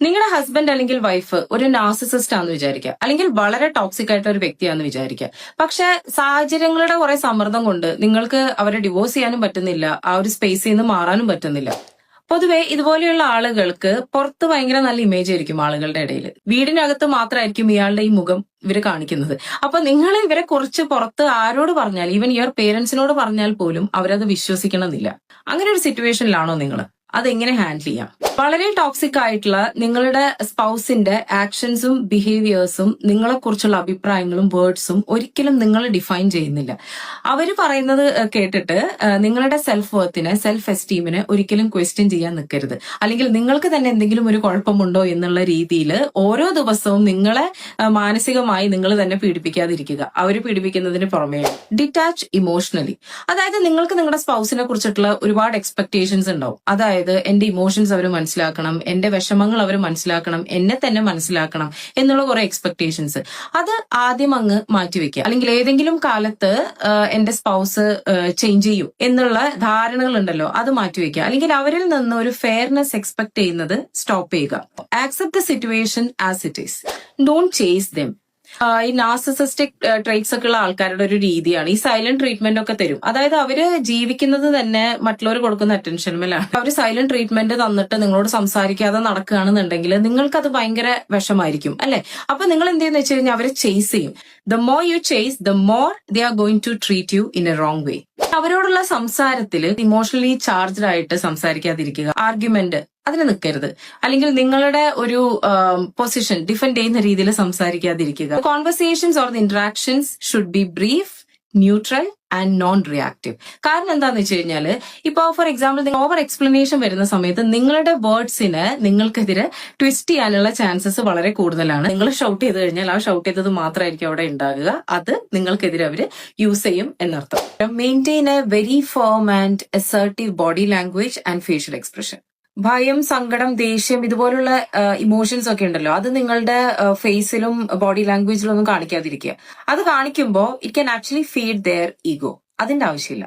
നിങ്ങളുടെ ഹസ്ബൻഡ് അല്ലെങ്കിൽ വൈഫ് ഒരു നാർസിസിസ്റ്റ് ആണെന്ന് വിചാരിക്കുക, അല്ലെങ്കിൽ വളരെ ടോക്സിക് ആയിട്ടുള്ള ഒരു വ്യക്തിയാണെന്ന് വിചാരിക്കുക. പക്ഷെ സാഹചര്യങ്ങളുടെ കുറെ സമ്മർദ്ദം കൊണ്ട് നിങ്ങൾക്ക് അവരെ ഡിവോഴ്സ് ചെയ്യാനും പറ്റുന്നില്ല, ആ ഒരു സ്പേസിൽ നിന്ന് മാറാനും പറ്റുന്നില്ല. പൊതുവെ ഇതുപോലെയുള്ള ആളുകൾക്ക് പുറത്ത് ഭയങ്കര നല്ല ഇമേജ് ആയിരിക്കും ആളുകളുടെ ഇടയിൽ. വീടിനകത്ത് മാത്രമായിരിക്കും ഇയാളുടെ ഈ മുഖം ഇവര് കാണിക്കുന്നത്. അപ്പൊ നിങ്ങൾ ഇവരെ കുറിച്ച് പുറത്ത് ആരോട് പറഞ്ഞാൽ, ഈവൻ ഇയർ പേരൻസിനോട് പറഞ്ഞാൽ പോലും അവരത് വിശ്വസിക്കണമെന്നില്ല. അങ്ങനെ ഒരു സിറ്റുവേഷനിലാണോ നിങ്ങൾ? അതെങ്ങനെ ഹാൻഡിൽ ചെയ്യാം? വളരെ ടോക്സിക് ആയിട്ടുള്ള നിങ്ങളുടെ സ്പൗസിന്റെ ആക്ഷൻസും ബിഹേവിയേഴ്സും നിങ്ങളെക്കുറിച്ചുള്ള അഭിപ്രായങ്ങളും വേർഡ്സും ഒരിക്കലും നിങ്ങൾ ഡിഫൈൻ ചെയ്യുന്നില്ല. അവര് പറയുന്നത് കേട്ടിട്ട് നിങ്ങളുടെ സെൽഫ് വർത്തിനെ, സെൽഫ് എസ്റ്റീമിനെ ഒരിക്കലും ക്വസ്റ്റ്യൻ ചെയ്യാൻ നിൽക്കരുത്. അല്ലെങ്കിൽ നിങ്ങൾക്ക് തന്നെ എന്തെങ്കിലും ഒരു കുഴപ്പമുണ്ടോ എന്നുള്ള രീതിയിൽ ഓരോ ദിവസവും നിങ്ങളെ മാനസികമായി നിങ്ങൾ തന്നെ പീഡിപ്പിക്കാതിരിക്കുക. അവര് പീഡിപ്പിക്കുന്നതിന് പുറമേ ഡിറ്റാച്ച് ഇമോഷണലി. അതായത് നിങ്ങൾക്ക് നിങ്ങളുടെ സ്പൗസിനെ കുറിച്ചിട്ടുള്ള ഒരുപാട് എക്സ്പെക്ടേഷൻസ് ഉണ്ടാവും. അതായത് എന്റെ ഇമോഷൻസ് അവർ മനസ്സിലാക്കണം, എന്റെ വിഷമങ്ങൾ അവർ മനസ്സിലാക്കണം, എന്നെ തന്നെ മനസ്സിലാക്കണം എന്നുള്ള കുറെ എക്സ്പെക്ടേഷൻസ്. അത് ആദ്യം അങ്ങ് മാറ്റിവെക്കുക. അല്ലെങ്കിൽ ഏതെങ്കിലും കാലത്ത് എന്റെ സ്പൗസ് ചേഞ്ച് ചെയ്യൂ എന്നുള്ള ധാരണകൾ ഉണ്ടല്ലോ, അത് മാറ്റിവെക്കുക. അല്ലെങ്കിൽ അവരിൽ നിന്ന് ഒരു ഫെയർനെസ് എക്സ്പെക്ട് ചെയ്യുന്നത് സ്റ്റോപ്പ് ചെയ്യുക. Accept the situation as it is. Don't chase dum. ഈ നാർസിസിസ്റ്റിക് ട്രേറ്റ്സ് ഒക്കെ ഉള്ള ആൾക്കാരുടെ ഒരു രീതിയാണ് ഈ സൈലന്റ് ട്രീറ്റ്മെന്റ് ഒക്കെ തരും. അതായത് അവര് ജീവിക്കുന്നത് തന്നെ മറ്റുള്ളവർ കൊടുക്കുന്ന അറ്റൻഷൻമേലാണ്. അവര് സൈലന്റ് ട്രീറ്റ്മെന്റ് തന്നിട്ട് നിങ്ങളോട് സംസാരിക്കാതെ നടക്കുകയാണെന്നുണ്ടെങ്കിൽ നിങ്ങൾക്കത് ഭയങ്കര വിഷമായിരിക്കും, അല്ലെ? അപ്പൊ നിങ്ങൾ എന്ത് ചെയ്യുന്ന വെച്ച് കഴിഞ്ഞാൽ അവരെ ചേസ് ചെയ്യും. The more you chase, the more they are going to treat you in a wrong way. അവരോടുള്ള സംസാരത്തിൽ ഇമോഷണലി ചാർജ്ഡ് ആയിട്ട് സംസാരിക്കാതിരിക്കുക. ആർഗ്യുമെന്റ് അതിന് നിൽക്കരുത്. അല്ലെങ്കിൽ നിങ്ങളുടെ ഒരു പൊസിഷൻ ഡിഫെൻഡ് ചെയ്യുന്ന രീതിയിൽ സംസാരിക്കാതിരിക്കുക. Conversations or the interactions should be brief, neutral and non reactive. കാരണം എന്താന്ന് വെച്ച് കഴിഞ്ഞാൽ, ഇപ്പൊ ഫോർ എക്സാമ്പിൾ ഓവർ എക്സ്പ്ലനേഷൻ വരുന്ന സമയത്ത് നിങ്ങളുടെ വേർഡ്സിന് നിങ്ങൾക്കെതിരെ ട്വിസ്റ്റ് ചെയ്യാനുള്ള ചാൻസസ് വളരെ കൂടുതലാണ്. നിങ്ങൾ ഷൗട്ട് ചെയ്ത് കഴിഞ്ഞാൽ ആ ഷൗട്ട് ചെയ്തത് മാത്രമായിരിക്കും അവിടെ ഉണ്ടാകുക. അത് നിങ്ങൾക്കെതിരെ അവര് യൂസ് ചെയ്യും എന്നർത്ഥം. Maintain A very firm and assertive body language and facial expression. ഭയം, സങ്കടം, ദേഷ്യം ഇതുപോലുള്ള ഇമോഷൻസ് ഒക്കെ ഉണ്ടല്ലോ, അത് നിങ്ങളുടെ ഫേസിലും ബോഡി ലാംഗ്വേജിലും ഒന്നും കാണിക്കാതിരിക്കുക. അത് കാണിക്കുമ്പോൾ it can actually feed there ego. അതിന്റെ ആവശ്യമില്ല.